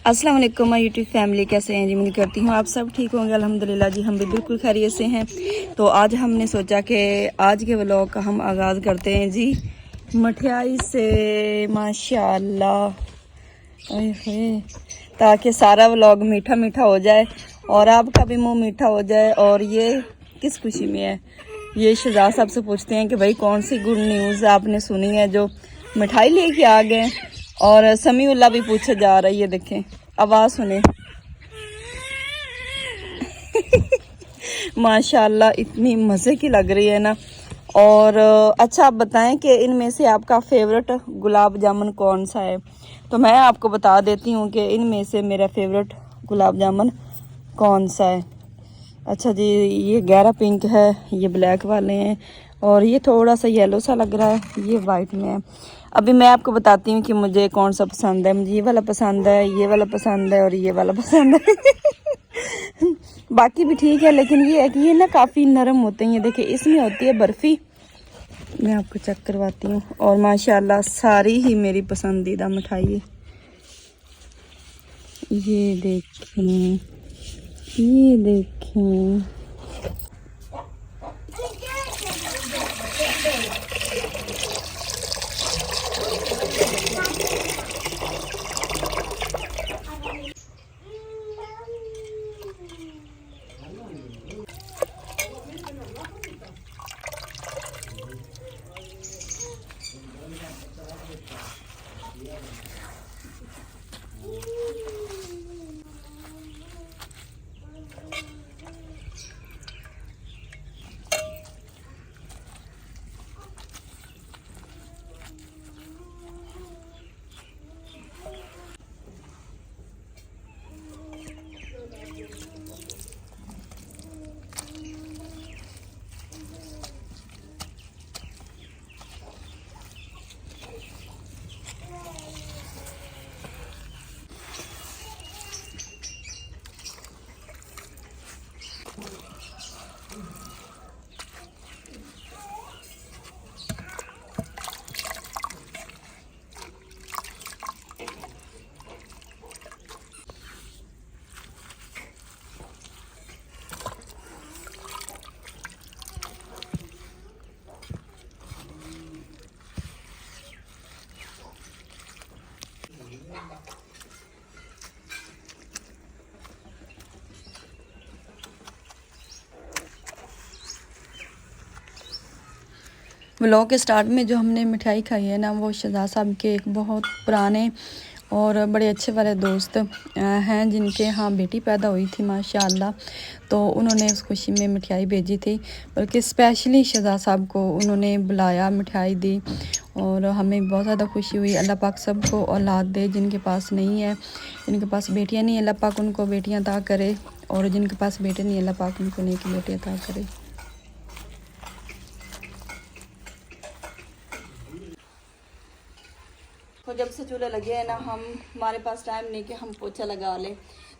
अस्सलाम वालेकुम my YouTube family, कैसे हैं जी। उम्मीद करती हूँ आप सब ठीक होंगे। अल्हम्दुलिल्लाह जी, हम भी बिल्कुल खैरियत से हैं। तो आज हमने सोचा कि आज के व्लॉग का हम आगाज़ करते हैं जी मठियाई से। माशाल्लाह, ओए ताकि सारा व्लॉग मीठा मीठा हो जाए और आपका भी मुंह मीठा हो जाए। और ये किस खुशी में है, ये शहजाद साहब से पूछते हैं कि भाई कौन सी गुड न्यूज़ आपने सुनी है जो मिठाई लेके आ गए। और समीउल्लाह भी पूछे जा रही है, देखें आवाज सुने। माशाल्लाह इतनी मज़े की लग रही है ना। और अच्छा, आप बताएं कि इनमें से आपका फेवरेट गुलाब जामुन कौन सा है। तो मैं आपको बता देती हूँ कि इनमें से मेरा फेवरेट गुलाब जामुन कौन सा है। अच्छा जी, ये गहरा पिंक है, ये ब्लैक वाले हैं और ये थोड़ा सा येलो सा लग रहा है, ये वाइट में है। अभी मैं आपको बताती हूँ कि मुझे कौन सा पसंद है। मुझे ये वाला पसंद है, ये वाला पसंद है और ये वाला पसंद है। बाकी भी ठीक है, लेकिन ये है कि ये ना काफ़ी नरम होते हैं। ये देखिए, इसमें होती है बर्फ़ी। मैं आपको चेक करवाती हूँ। और माशाल्लाह सारी ही मेरी पसंदीदा मिठाई है। ये देखें, ये देखें, व्लॉग के स्टार्ट में जो हमने मिठाई खाई है ना, वो शहजाद साहब के एक बहुत पुराने और बड़े अच्छे वाले दोस्त हैं, जिनके यहाँ बेटी पैदा हुई थी माशाल्लाह। तो उन्होंने उस खुशी में मिठाई भेजी थी, बल्कि स्पेशली शहजाद साहब को उन्होंने बुलाया, मिठाई दी और हमें बहुत ज़्यादा खुशी हुई। अल्लाह पाक सबको औलाद दे, जिनके पास नहीं है, जिनके पास बेटियाँ नहीं, अल्लाह पाक उनको बेटियाँ अता करे, और जिनके पास बेटे नहीं, अल्लाह पाक उनको नेक बेटे अता करे। तो जब से चूल्हे लगे हैं ना, हमारे पास टाइम नहीं कि हम पोछा लगा लें।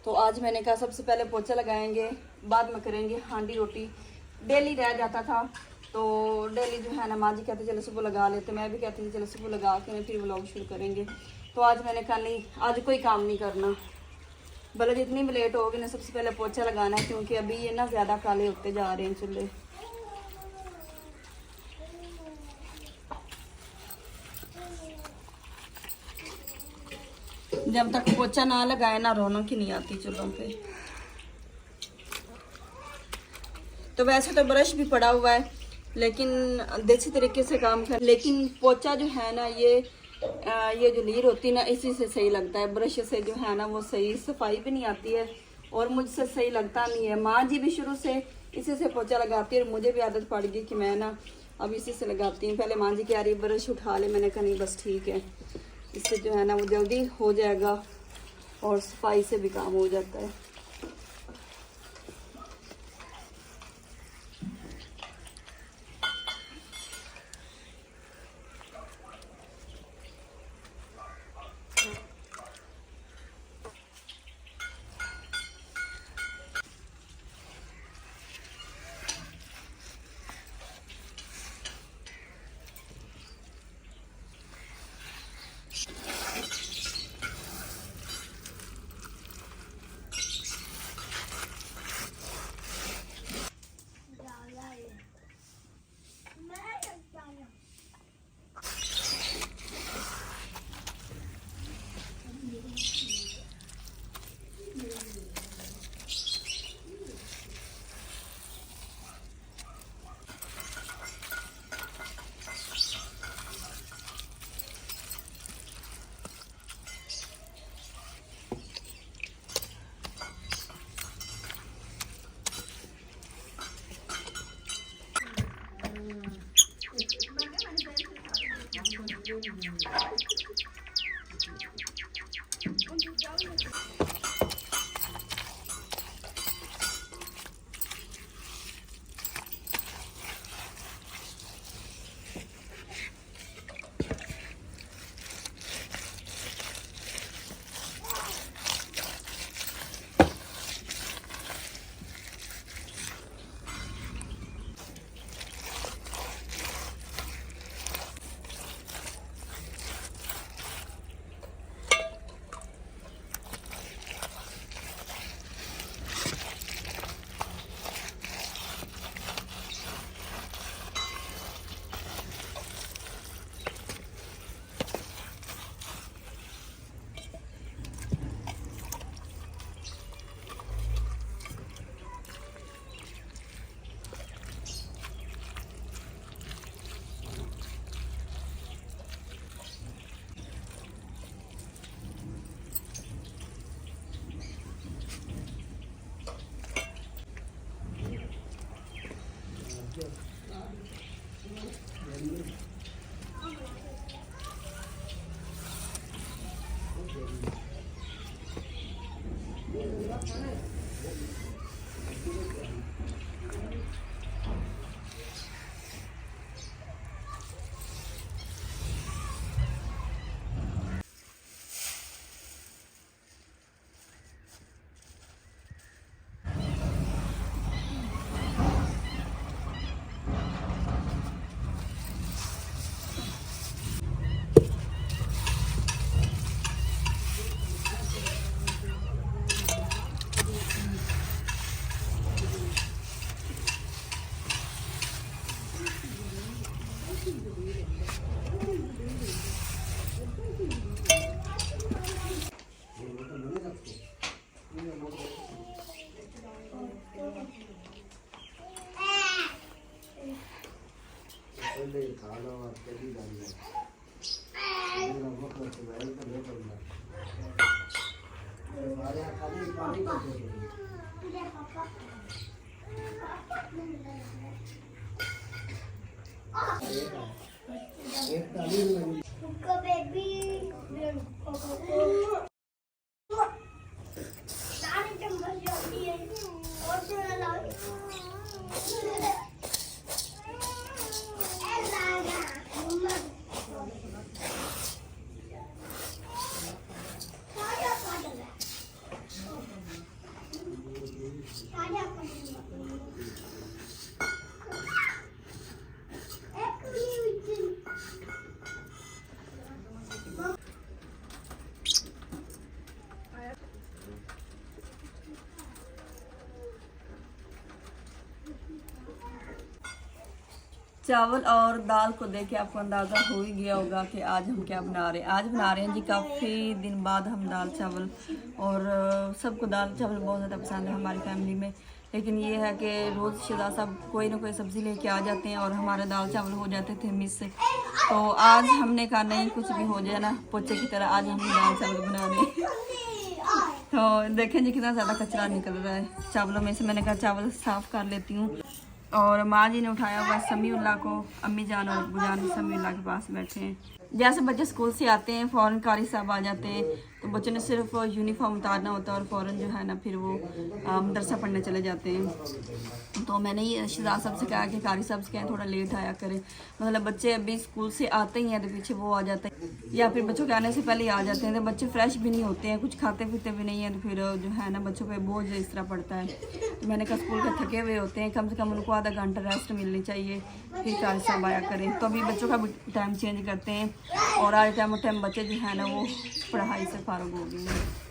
तो आज मैंने कहा सबसे पहले पोछा लगाएंगे, बाद में करेंगे हांडी रोटी। डेली रह जाता था, तो डेली जो है ना, माँ जी कहते चलो सुबह लगा लेते, मैं भी कहती थी चलो सुबह लगा के फिर व्लॉग शुरू करेंगे। तो आज मैंने कहा नहीं, आज कोई काम नहीं करना, भले जितनी भी लेट होगी ना, सबसे पहले पोछा लगाना है, क्योंकि अभी ये ना ज़्यादा काले होते जा रहे हैं चूल्हे। जब तक पोछा ना लगाए ना, रौनक ही नहीं आती चूल्हों पे। तो वैसे तो ब्रश भी पड़ा हुआ है, लेकिन देसी तरीके से काम कर, लेकिन पोछा जो है ना, ये जो लीर होती है ना, इसी से सही लगता है। ब्रश से जो है ना, वो सही सफाई भी नहीं आती है और मुझसे सही लगता नहीं है। माँ जी भी शुरू से इसी से पोछा लगाती है और मुझे भी आदत पड़ गई कि मैं ना अब इसी से लगाती हूँ। पहले माँ जी कह रही ब्रश उठा ले, मैंने कहा नहीं बस ठीक है, इससे जो है ना वो जल्दी हो जाएगा और सफाई से भी काम हो जाता है। चावल और दाल को देख के आपको अंदाज़ा हो ही गया होगा कि आज हम क्या बना रहे हैं। आज बना रहे हैं जी काफ़ी दिन बाद हम दाल चावल, और सबको दाल चावल बहुत ज़्यादा पसंद है हमारी फैमिली में। लेकिन ये है कि रोज़ शहज़ाद साहब कोई ना कोई सब्ज़ी लेके आ जाते हैं और हमारे दाल चावल हो जाते थे मिस से। तो आज हमने कहा नहीं, कुछ भी हो जाए ना पोचे की तरह, आज हम दाल चावल बना रहे हैं। तो देखें जी कितना ज़्यादा कचरा निकल रहा है चावलों में से। मैंने कहा चावल साफ़ कर लेती हूँ। और माँ जी ने उठाया हुआ समीउल्लाह को, अम्मी जान और अब्बू जान समीउल्लाह के पास बैठे हैं। जैसे बच्चे स्कूल से आते हैं फ़ौरन कारी साहब आ जाते हैं, तो बच्चों ने सिर्फ यूनिफॉर्म उतारना होता है और फ़ौरन जो है ना फिर वो मदरसा पढ़ने चले जाते हैं। तो मैंने ये शहज़ाद साहब से कहा कि कारी साहब से कहें थोड़ा लेट आया करें, मतलब बच्चे अभी स्कूल से आते ही हैं तो पीछे वो आ जाते हैं, या फिर बच्चों के आने से पहले ही आ जाते हैं। तो बच्चे फ्रेश भी नहीं होते हैं, कुछ खाते पीते भी नहीं हैं, तो फिर जो है ना बच्चों पे बोझ इस तरह पड़ता है। तो मैंने कहा स्कूल के थके हुए होते हैं, कम से कम उनको आधा घंटा रेस्ट मिलनी चाहिए, फिर कारी साहब आया करें। तो अभी बच्चों का भी टाइम चेंज करते हैं और आज टाइम बच्चे जो है ना वो पढ़ाई से फारुग हो गए हैं।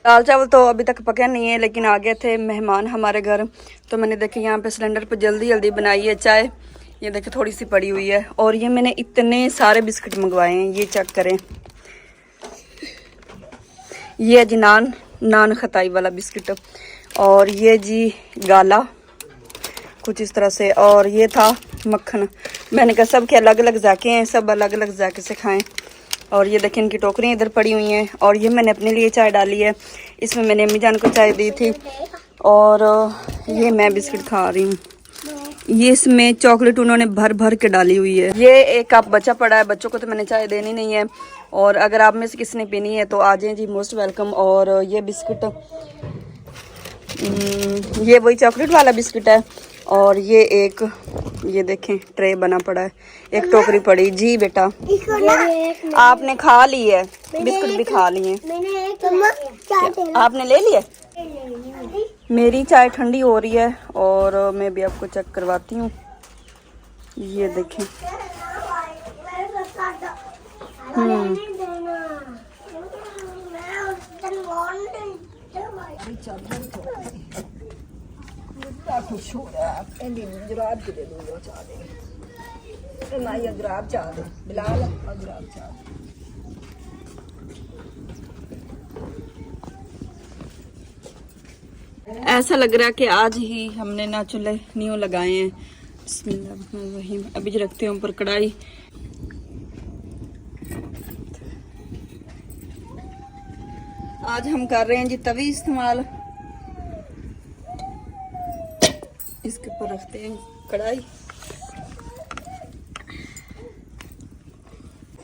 दाल चावल तो अभी तक पके नहीं है, लेकिन आ गए थे मेहमान हमारे घर, तो मैंने देखे यहाँ पे सिलेंडर पे जल्दी जल्दी बनाई है चाय। ये देखे थोड़ी सी पड़ी हुई है, और ये मैंने इतने सारे बिस्किट मंगवाए हैं, ये चेक करें। ये जी नान खताई वाला बिस्किट, और ये जी गाला कुछ इस तरह से, और ये था मक्खन। मैंने कहा सब के अलग अलग जाके हैं, सब अलग अलग जाके से खाएं। और ये देखें इनकी टोकरियाँ इधर पड़ी हुई हैं, और ये मैंने अपने लिए चाय डाली है, इसमें मैंने अम्मी जान को चाय दी थी, और ये मैं बिस्किट खा रही हूँ। ये इसमें चॉकलेट उन्होंने भर भर के डाली हुई है। ये एक कप बचा पड़ा है, बच्चों को तो मैंने चाय देनी नहीं है, और अगर आप में से किसी ने पीनी है तो आ जाएं जी, मोस्ट वेलकम। और ये बिस्किट, ये वही चॉकलेट वाला बिस्किट है, और ये एक, ये देखें ट्रे बना पड़ा है, एक टोकरी पड़ी जी। बेटा आपने खा ली है, बिस्कुट भी खा लिए, आपने ले लिया। मेरी चाय ठंडी हो रही है, और मैं भी आपको चेक करवाती हूँ। ये देखें, खुश हो रहा है। जराब के दे दो चाह दे ना, ये जराब चाह दे बिलाल, जराब चाह दे। ऐसा लग रहा है कि आज ही हमने ना चूल्हे न्यू लगाए हैं। बिस्मिल्लाहिर्रहमानिर्रहीम। अभी जो रखते हैं ऊपर कढ़ाई। आज हम कर रहे हैं जी तवी इस्तेमाल। इसके ऊपर रखते हैं कढ़ाई।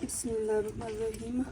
बिस्मिल्लाहिर्रहमानिर्रहीम।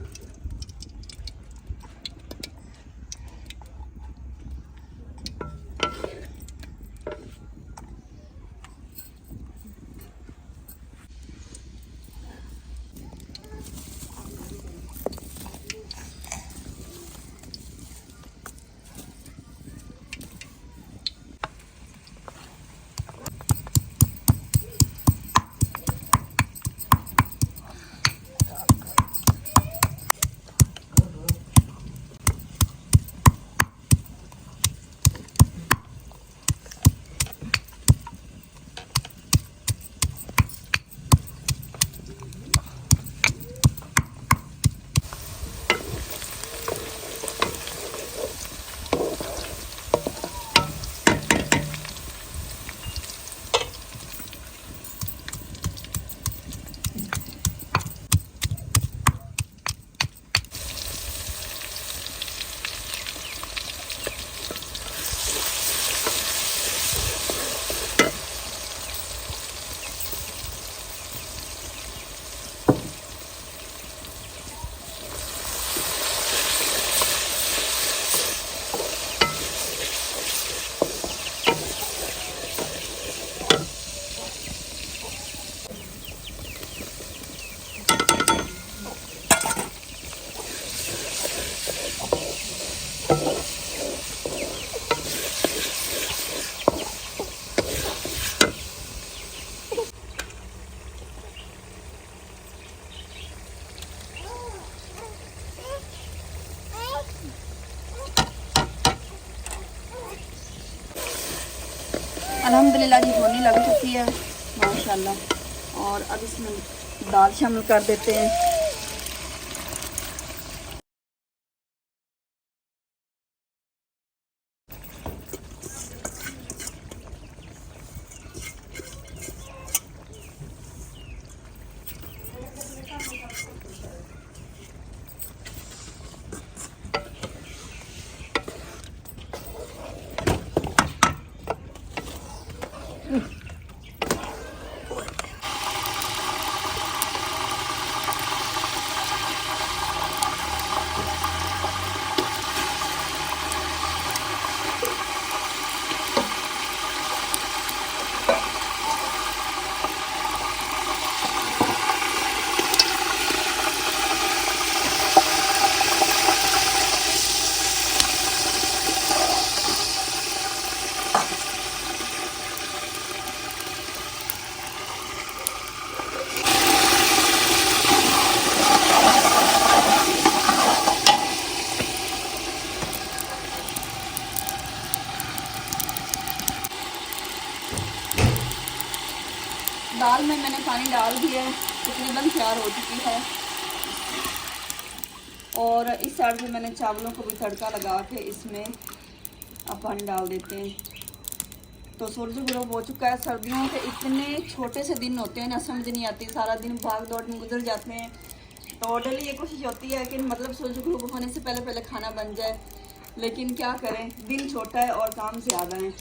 अल्हम्दुलिल्लाह जी होने लग चुकी है माशाल्लाह। और अब इसमें दाल शामिल कर देते हैं। दाल में मैंने पानी डाल दिया है, तकरीबन तैयार हो चुकी है। और इस साइड से मैंने चावलों को भी तड़का लगा के इसमें अब पानी डाल देते हैं। तो सूरज गुरूब हो चुका है। सर्दियों के इतने छोटे से दिन होते हैं ना, समझ नहीं आती, सारा दिन भाग दौड़ में गुजर जाते हैं। तो डेली ये कोशिश होती है कि मतलब सूरज गुरूब होने से पहले पहले खाना बन जाए, लेकिन क्या करें, दिन छोटा है और काम ज़्यादा है।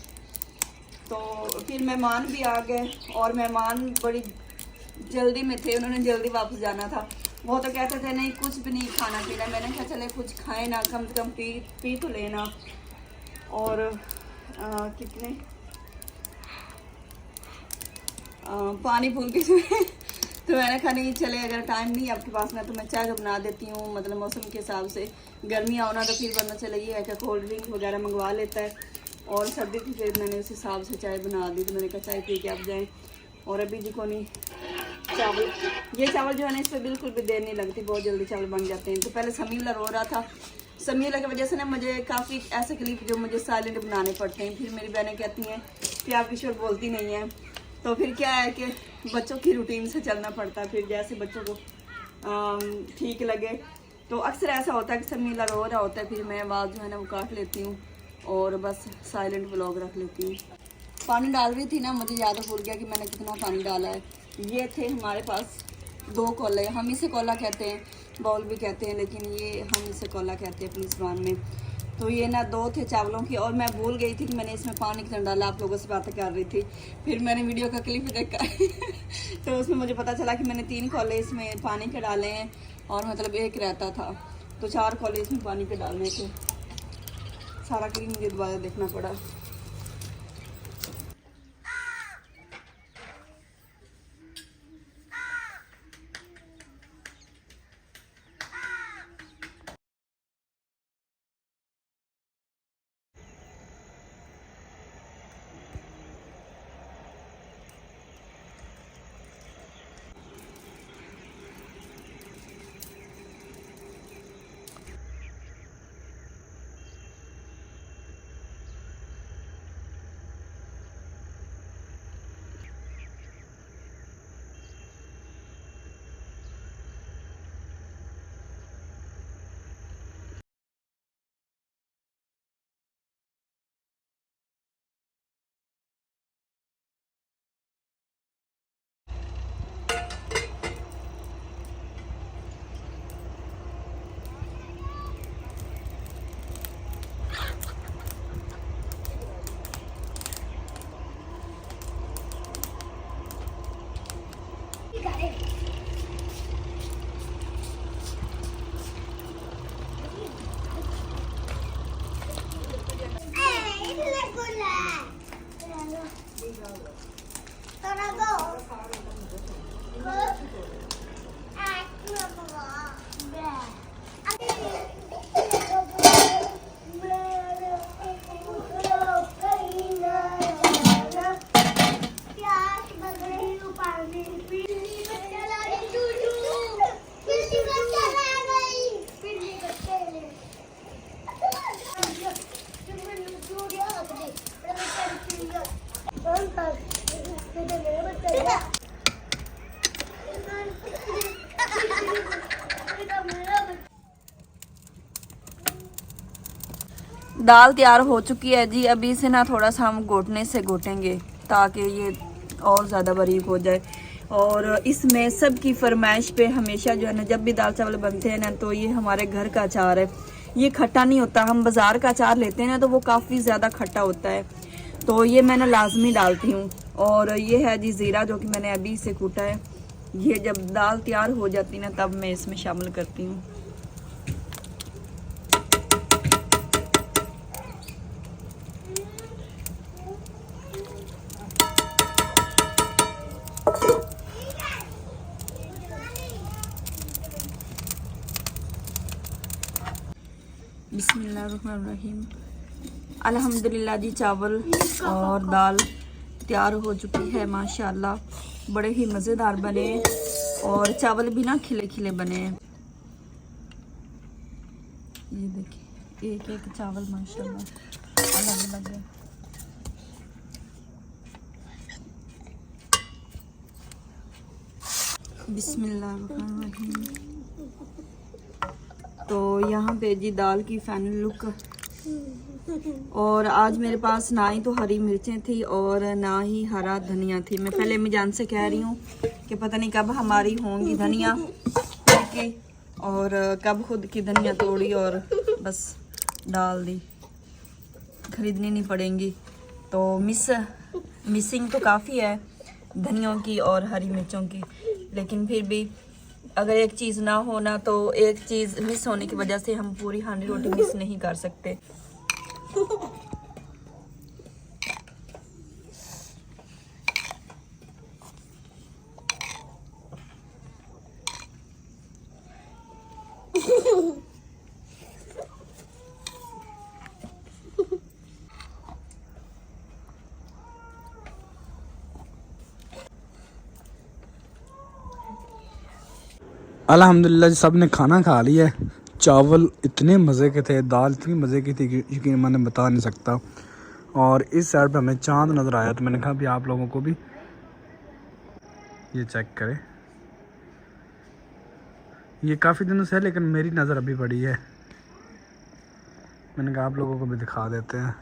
तो फिर मेहमान भी आ गए और मेहमान बड़ी जल्दी में थे, उन्होंने जल्दी वापस जाना था। वो तो कहते थे नहीं कुछ भी नहीं खाना पीना। मैंने कहा चले कुछ खाए ना, कम से कम पी तो लेना। और कितने पानी भूल के तो मैंने कहा नहीं चले, अगर टाइम नहीं आपके पास ना तो मैं चाय बना देती हूँ, मतलब मौसम के हिसाब से। गर्मियाँ होना तो फिर वरना चले ये है कि कोल्ड ड्रिंक वगैरह मंगवा लेता है, और सर्दी थी फिर मैंने उस हिसाब से चाय बना दी। तो मैंने कहा चाय पी के आप जाएँ। और अभी जी को नहीं चावल, ये चावल जो है ना इस पर बिल्कुल भी देर नहीं लगती, बहुत जल्दी चावल बन जाते हैं। तो पहले समीला रो रहा था, समीला की वजह से ना मुझे काफ़ी ऐसे क्लिप जो मुझे साइलेंट बनाने पड़ते हैं। फिर मेरी बहनें कहती हैं कि आप ईश्वर बोलती नहीं है। तो फिर क्या है कि बच्चों की रूटीन से चलना पड़ता है। फिर जैसे बच्चों को ठीक लगे, तो अक्सर ऐसा होता है कि समीला रो रहा होता है, फिर मैं आवाज़ जो है ना वो काट लेती हूँ और बस साइलेंट व्लॉग रख लेती हूँ। पानी डाल रही थी ना, मुझे याद भूल गया कि मैंने कितना पानी डाला है। ये थे हमारे पास 2 कोले, हम इसे कोला कहते हैं, बाउल भी कहते हैं, लेकिन ये हम इसे कोला कहते हैं अपनी ज़ुबान में। तो ये ना 2 थे चावलों की, और मैं भूल गई थी कि मैंने इसमें पानी क्यों डाला, आप लोगों से बातें कर रही थी। फिर मैंने वीडियो का क्लिप देखा तो उसमें मुझे पता चला कि मैंने 3 कौले इसमें पानी के डाले हैं, और मतलब 1 रहता था, तो 4 कौले इसमें पानी के डालने थे। सारा क्लिप मुझे दोबारा देखना पड़ा। दाल तैयार हो चुकी है जी। अभी इसे ना थोड़ा सा हम घोटने से घोटेंगे ताकि ये और ज़्यादा बारीक हो जाए। और इसमें सब की फरमाइश पे हमेशा जो है ना, जब भी दाल चावल बनते हैं ना, तो ये हमारे घर का अचार है। ये खट्टा नहीं होता। हम बाज़ार का अचार लेते हैं ना, तो वो काफ़ी ज़्यादा खट्टा होता है, तो ये मैंने लाजमी डालती हूँ। और ये है जी ज़ीरा, जो कि मैंने अभी इसे कूटा है। ये जब दाल तैयार हो जाती ना, तब मैं इसमें शामिल करती हूँ। बिस्मिल्लाहिर्रहमानिर्रहीम। अल्हम्दुलिल्लाह जी, चावल और दाल तैयार हो चुकी है माशाल्लाह। बड़े ही मज़ेदार बने, और चावल भी ना खिले खिले बने हैं। ये देखिए, एक एक चावल माशाल्लाह अलग अलग है। बिस्मिल्लाहिर्रहमानिर्रहीम। तो यहाँ पे जी दाल की फाइनल लुक। और आज मेरे पास ना ही तो हरी मिर्चें थी और ना ही हरा धनिया थी। मैं पहले अम्मी जान से कह रही हूँ कि पता नहीं कब हमारी होंगी धनिया की, और कब खुद की धनिया तोड़ी और बस डाल दी, खरीदनी नहीं पड़ेंगी। तो मिसिंग तो काफ़ी है धनियों की और हरी मिर्चों की, लेकिन फिर भी अगर एक चीज़ ना होना, तो एक चीज़ मिस होने की वजह से हम पूरी हांडी रोटी मिस नहीं कर सकते। अल्हम्दुलिल्लाह सब ने खाना खा लिया है। चावल इतने मज़े के थे, दाल इतनी मज़े की थी कि यकीन मैंने बता नहीं सकता। और इस साइड पे हमें चांद नज़र आया, तो मैंने कहा भी आप लोगों को भी ये चेक करें। ये काफ़ी दिनों से है, लेकिन मेरी नज़र अभी पड़ी है। मैंने कहा आप लोगों को भी दिखा देते हैं।